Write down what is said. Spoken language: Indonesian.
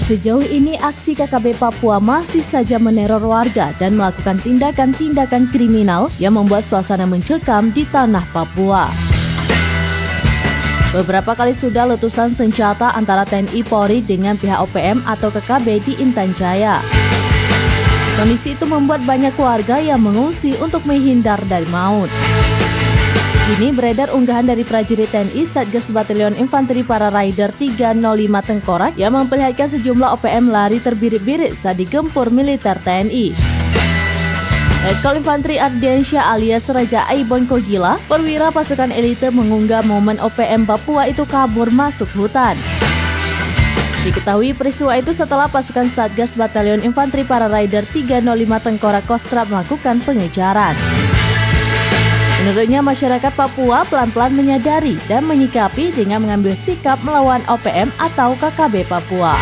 Sejauh ini aksi KKB Papua masih saja meneror warga dan melakukan tindakan-tindakan kriminal yang membuat suasana mencekam di tanah Papua. Beberapa kali sudah letusan senjata antara TNI Polri dengan pihak OPM atau KKB di Intan Jaya. Kondisi itu membuat banyak warga yang mengungsi untuk menghindar dari maut. Kini beredar unggahan dari prajurit TNI Satgas Batalion Infanteri Para Rider 305 Tengkorak yang memperlihatkan sejumlah OPM lari terbirit-birit saat digempur militer TNI. Letkol Infanteri Ardiansyah alias Raja Aibon Kogila, perwira pasukan elite, mengunggah momen OPM Papua itu kabur masuk hutan. Diketahui peristiwa itu setelah pasukan Satgas Batalion Infanteri Para Rider 305 Tengkorak Kostrad melakukan pengejaran. Menurutnya, masyarakat Papua pelan-pelan menyadari dan menyikapi dengan mengambil sikap melawan OPM atau KKB Papua.